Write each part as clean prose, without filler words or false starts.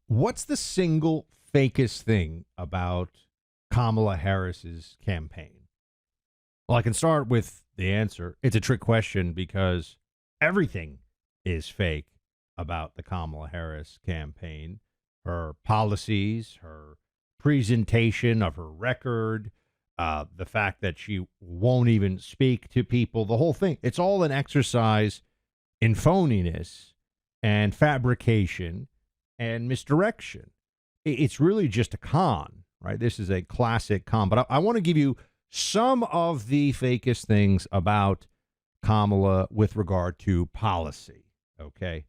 What's the single fakest thing about Kamala Harris's campaign? Well, I can start with the answer. It's a trick question because everything is fake about the Kamala Harris campaign. Her policies, her presentation of her record, the fact that she won't even speak to people, the whole thing. It's all an exercise in phoniness and fabrication and misdirection. It's really just a con, right? This is a classic con. But I want to give you some of the fakest things about Kamala with regard to policy. Okay.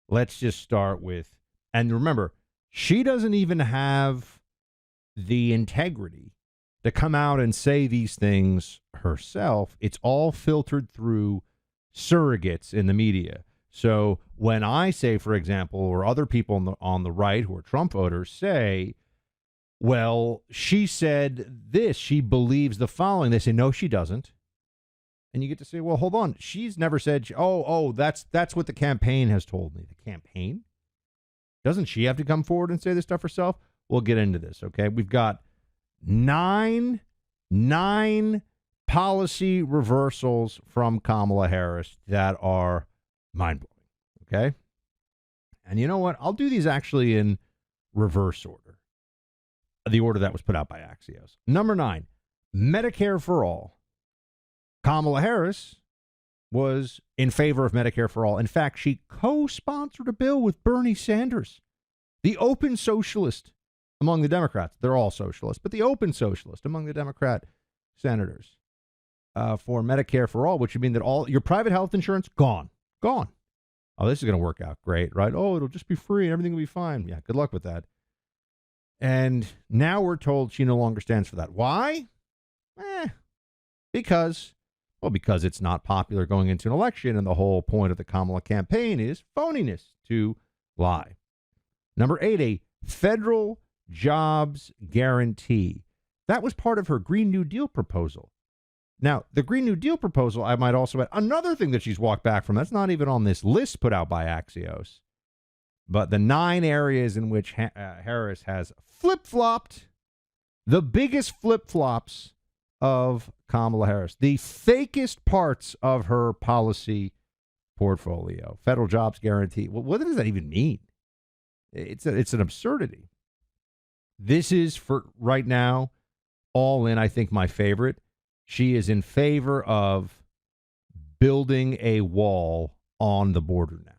Let's just start with, and remember, she doesn't even have the integrity to come out and say these things herself. It's all filtered through surrogates in the media. So when I say, for example, or other people on the right who are Trump voters say, well, she said this, she believes the following, they say, no, she doesn't. And you get to say, well, hold on. She's never said, that's what the campaign has told me. The campaign? Doesn't she have to come forward and say this stuff herself? We'll get into this, okay? We've got nine policy reversals from Kamala Harris that are mind-blowing, okay? And you know what? I'll do these actually in reverse order, the order that was put out by Axios. Number 9, Medicare for all. Kamala Harris was in favor of Medicare for all. In fact, she co-sponsored a bill with Bernie Sanders, the open socialist among the Democrats. They're all socialists, but the open socialist among the Democrat senators for Medicare for all, which would mean that all your private health insurance, gone. Oh, this is going to work out great, right? Oh, it'll just be free and everything will be fine. Yeah, good luck with that. And now we're told she no longer stands for that. Why? Because it's not popular going into an election, and the whole point of the Kamala campaign is phoniness, to lie. Number 8, a federal jobs guarantee. That was part of her Green New Deal proposal. Now, the Green New Deal proposal, I might also add, another thing that she's walked back from, that's not even on this list put out by Axios, but the 9 areas in which Harris has flip-flopped, the biggest flip-flops of Kamala Harris, the fakest parts of her policy portfolio. Federal jobs guarantee. Well, what does that even mean? It's an absurdity. This is, for right now, all in, I think, my favorite. She is in favor of building a wall on the border now.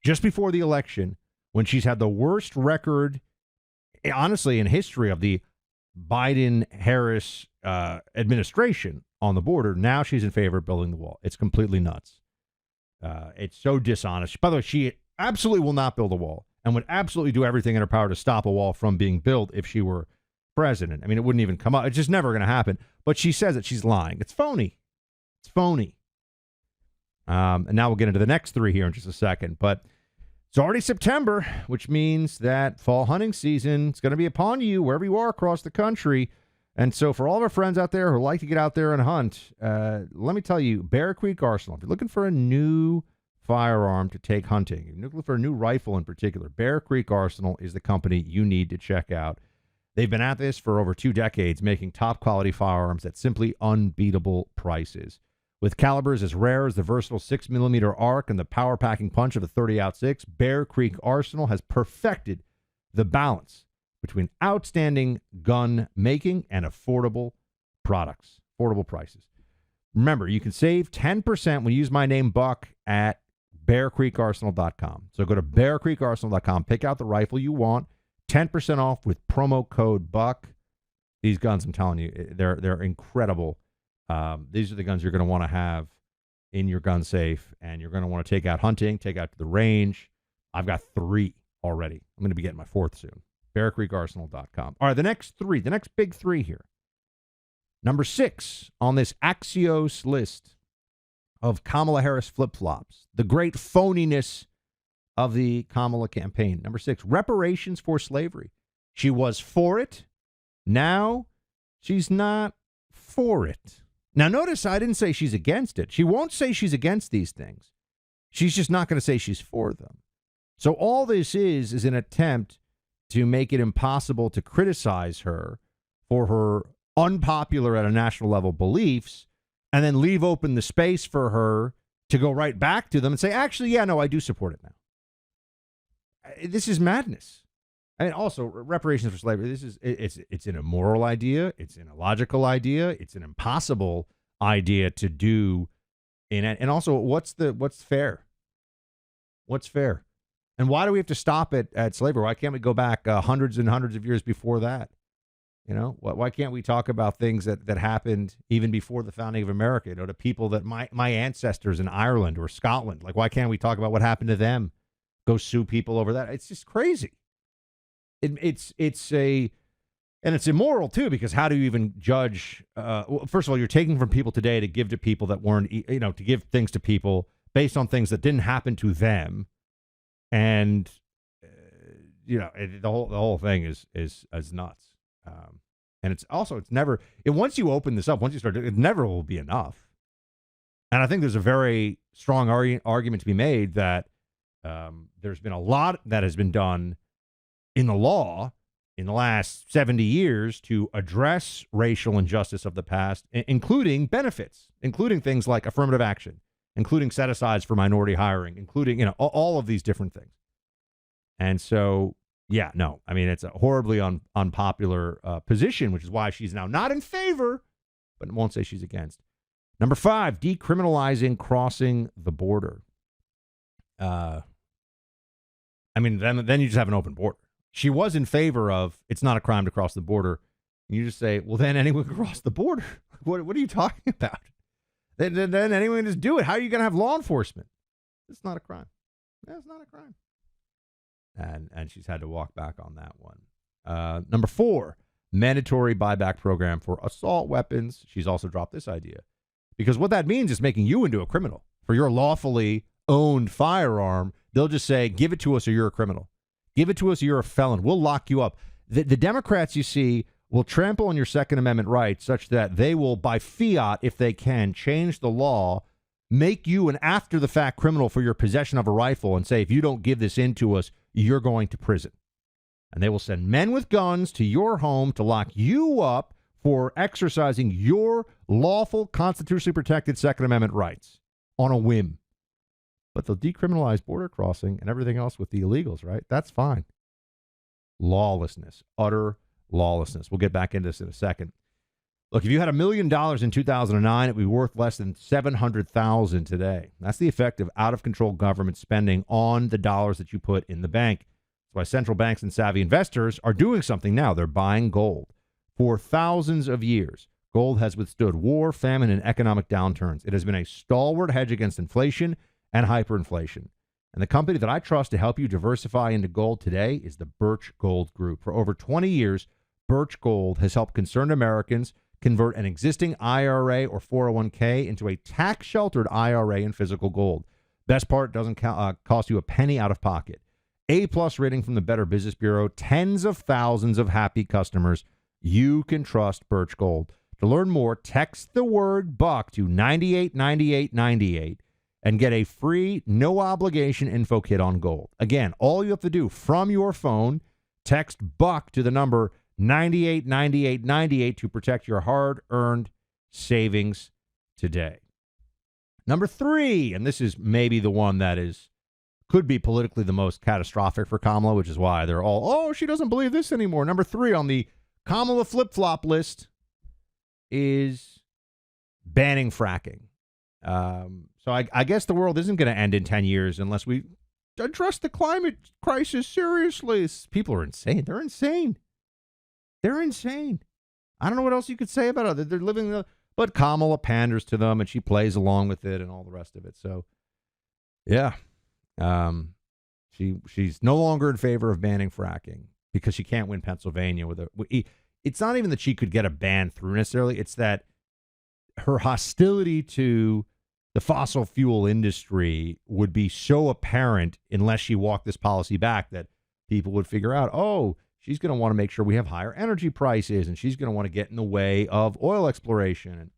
Just before the election, when she's had the worst record, honestly, in history of the Biden-Harris administration on the border, now she's in favor of building the wall. It's completely nuts. It's so dishonest. By the way, she absolutely will not build a wall and would absolutely do everything in her power to stop a wall from being built if she were president. I mean, it wouldn't even come up. It's just never going to happen. But she says that she's lying. It's phony. It's phony. And now we'll get into the next 3 here in just a second. But it's already September, which means that fall hunting season is going to be upon you wherever you are across the country. And so for all of our friends out there who like to get out there and hunt, let me tell you, Bear Creek Arsenal, if you're looking for a new firearm to take hunting, if you're looking for a new rifle in particular, Bear Creek Arsenal is the company you need to check out. They've been at this for over 2 decades, making top quality firearms at simply unbeatable prices. With calibers as rare as the versatile 6mm ARC and the power-packing punch of the 30-06, Bear Creek Arsenal has perfected the balance between outstanding gun making and affordable products, affordable prices. Remember, you can save 10% when you use my name, Buck, at bearcreekarsenal.com. So go to bearcreekarsenal.com, pick out the rifle you want, 10% off with promo code BUCK. These guns, I'm telling you, they're incredible. These are the guns you're going to want to have in your gun safe, and you're going to want to take out hunting, take out to the range. I've got 3 already. I'm going to be getting my 4th soon. BearCreekArsenal.com. All right, the next big 3 here. Number 6 on this Axios list of Kamala Harris flip-flops, the great phoniness of the Kamala campaign. Number 6, reparations for slavery. She was for it. Now she's not for it. Now, notice I didn't say she's against it. She won't say she's against these things. She's just not going to say she's for them. So all this is an attempt to make it impossible to criticize her for her unpopular at a national level beliefs, and then leave open the space for her to go right back to them and say, actually, yeah, no, I do support it now. This is madness. I mean, also, reparations for slavery, it's an immoral idea. It's an illogical idea. It's an impossible idea to do. And also, what's fair? What's fair? And why do we have to stop at slavery? Why can't we go back hundreds and hundreds of years before that? Why can't we talk about things that happened even before the founding of America? To people that my ancestors in Ireland or Scotland, like, why can't we talk about what happened to them? Go sue people over that? It's just crazy. And it's immoral too, because how do you even judge? Well, first of all, you're taking from people today to give to people that weren't, to give things to people based on things that didn't happen to them, and the whole thing is nuts. And it's never. Once you open this up, once you start, it never will be enough. And I think there's a very strong argument to be made that there's been a lot that has been done in the law in the last 70 years to address racial injustice of the past, including benefits, including things like affirmative action, including set-asides for minority hiring, including, all of these different things. And so, yeah, no, I mean, it's a horribly unpopular position, which is why she's now not in favor, but won't say she's against. Number 5, decriminalizing crossing the border. I mean, then you just have an open border. She was in favor of it's not a crime to cross the border. You just say, well, then anyone can cross the border. What are you talking about? Then anyone can just do it. How are you going to have law enforcement? It's not a crime. It's not a crime. And she's had to walk back on that one. Number 4, mandatory buyback program for assault weapons. She's also dropped this idea, because what that means is making you into a criminal. For your lawfully owned firearm, they'll just say, give it to us or you're a criminal. Give it to us or you're a felon. We'll lock you up. The Democrats, you see, will trample on your Second Amendment rights such that they will, by fiat, if they can, change the law, make you an after-the-fact criminal for your possession of a rifle, and say, if you don't give this in to us, you're going to prison. And they will send men with guns to your home to lock you up for exercising your lawful, constitutionally protected Second Amendment rights on a whim. But they'll decriminalize border crossing and everything else with the illegals, right? That's fine. Lawlessness, utter lawlessness. We'll get back into this in a second. Look, if you had $1 million in 2009, it would be worth less than $700,000 today. That's the effect of out-of-control government spending on the dollars that you put in the bank. That's why central banks and savvy investors are doing something now. They're buying gold. For thousands of years, gold has withstood war, famine, and economic downturns. It has been a stalwart hedge against inflation and hyperinflation. And the company that I trust to help you diversify into gold today is the Birch Gold Group. For over 20 years, Birch Gold has helped concerned Americans convert an existing IRA or 401k into a tax-sheltered IRA in physical gold. Best part, doesn't cost you a penny out of pocket. A-plus rating from the Better Business Bureau, tens of thousands of happy customers. You can trust Birch Gold. To learn more, text the word BUCK to 989898 and get a free, no-obligation info kit on gold. Again, all you have to do from your phone, text BUCK to the number 989898 to protect your hard-earned savings today. Number 3, and this is maybe the one that could be politically the most catastrophic for Kamala, which is why they're all, she doesn't believe this anymore. Number 3 on the Kamala flip-flop list is banning fracking. So I guess the world isn't going to end in 10 years unless we address the climate crisis seriously. People are insane. They're insane. They're insane. I don't know what else you could say about it. They're living but Kamala panders to them and she plays along with it and all the rest of it. So, yeah. She's no longer in favor of banning fracking because she can't win Pennsylvania it's not even that she could get a ban through necessarily. It's that her hostility to the fossil fuel industry would be so apparent unless she walked this policy back that people would figure out, she's going to want to make sure we have higher energy prices, and she's going to want to get in the way of oil exploration.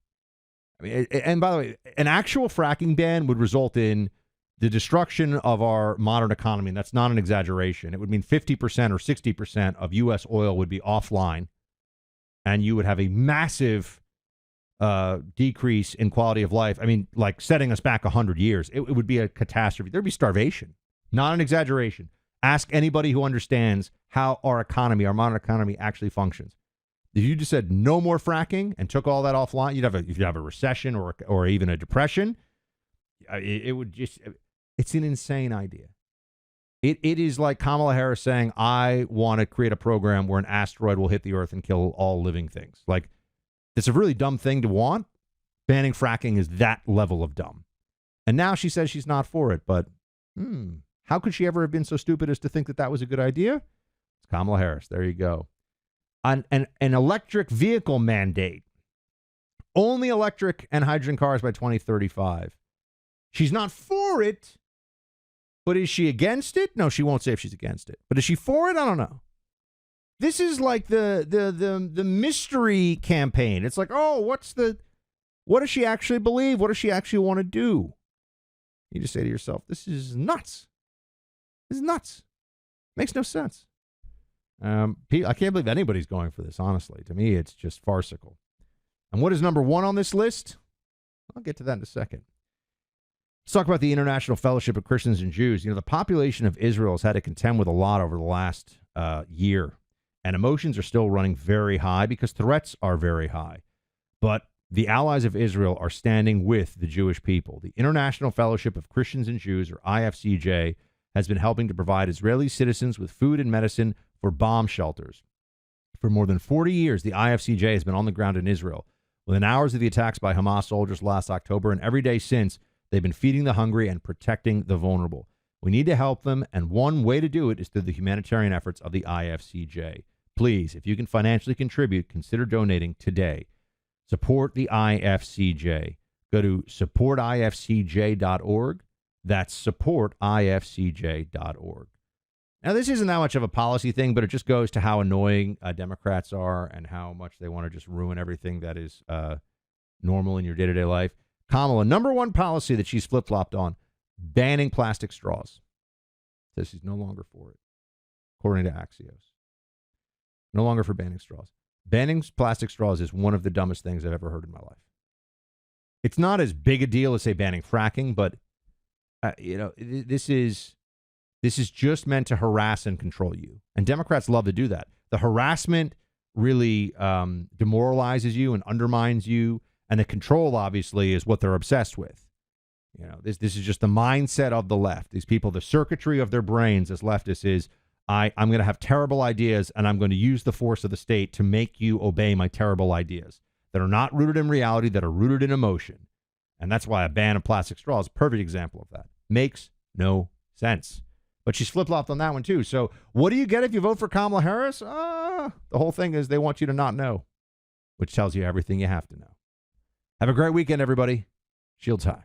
And by the way, an actual fracking ban would result in the destruction of our modern economy, and that's not an exaggeration, it would mean 50% or 60% of U.S. oil would be offline, and you would have a massive decrease in quality of life. I mean, like setting us back 100 years. It would be a catastrophe. There'd be starvation. Not an exaggeration. Ask anybody who understands how our economy, our modern economy, actually functions. If you just said no more fracking and took all that offline, you'd have a recession or even a depression. It would just, it's an insane idea. It is like Kamala Harris saying, I want to create a program where an asteroid will hit the earth and kill all living things. Like, it's a really dumb thing to want. Banning fracking is that level of dumb. And now she says she's not for it, but how could she ever have been so stupid as to think that that was a good idea? It's Kamala Harris. There you go. An electric vehicle mandate. Only electric and hydrogen cars by 2035. She's not for it, but is she against it? No, she won't say if she's against it. But is she for it? I don't know. This is like the mystery campaign. It's like, oh, what does she actually believe? What does she actually want to do? You just say to yourself, this is nuts. This is nuts. Makes no sense. I can't believe anybody's going for this, honestly. To me, it's just farcical. And what is number one on this list? I'll get to that in a second. Let's talk about the International Fellowship of Christians and Jews. You know, the population of Israel has had to contend with a lot over the last year, and emotions are still running very high because threats are very high. But the allies of Israel are standing with the Jewish people. The International Fellowship of Christians and Jews, or IFCJ, has been helping to provide Israeli citizens with food and medicine for bomb shelters. For more than 40 years, the IFCJ has been on the ground in Israel. Within hours of the attacks by Hamas soldiers last October and every day since, they've been feeding the hungry and protecting the vulnerable. We need to help them, and one way to do it is through the humanitarian efforts of the IFCJ. Please, if you can financially contribute, consider donating today. Support the IFCJ. Go to supportifcj.org. That's supportifcj.org. Now, this isn't that much of a policy thing, but it just goes to how annoying Democrats are and how much they want to just ruin everything that is normal in your day-to-day life. Kamala, number one policy that she's flip-flopped on, banning plastic straws. Says she's no longer for it, according to Axios. No longer for banning straws. Banning plastic straws is one of the dumbest things I've ever heard in my life. It's not as big a deal as, say, banning fracking, but, this is just meant to harass and control you. And Democrats love to do that. The harassment really demoralizes you and undermines you. And the control, obviously, is what they're obsessed with. You know, this is just the mindset of the left. These people, the circuitry of their brains as leftists is, I'm going to have terrible ideas, and I'm going to use the force of the state to make you obey my terrible ideas that are not rooted in reality, that are rooted in emotion. And that's why a ban of plastic straws is a perfect example of that. Makes no sense. But she's flip-flopped on that one, too. So what do you get if you vote for Kamala Harris? The whole thing is they want you to not know, which tells you everything you have to know. Have a great weekend, everybody. Shields high.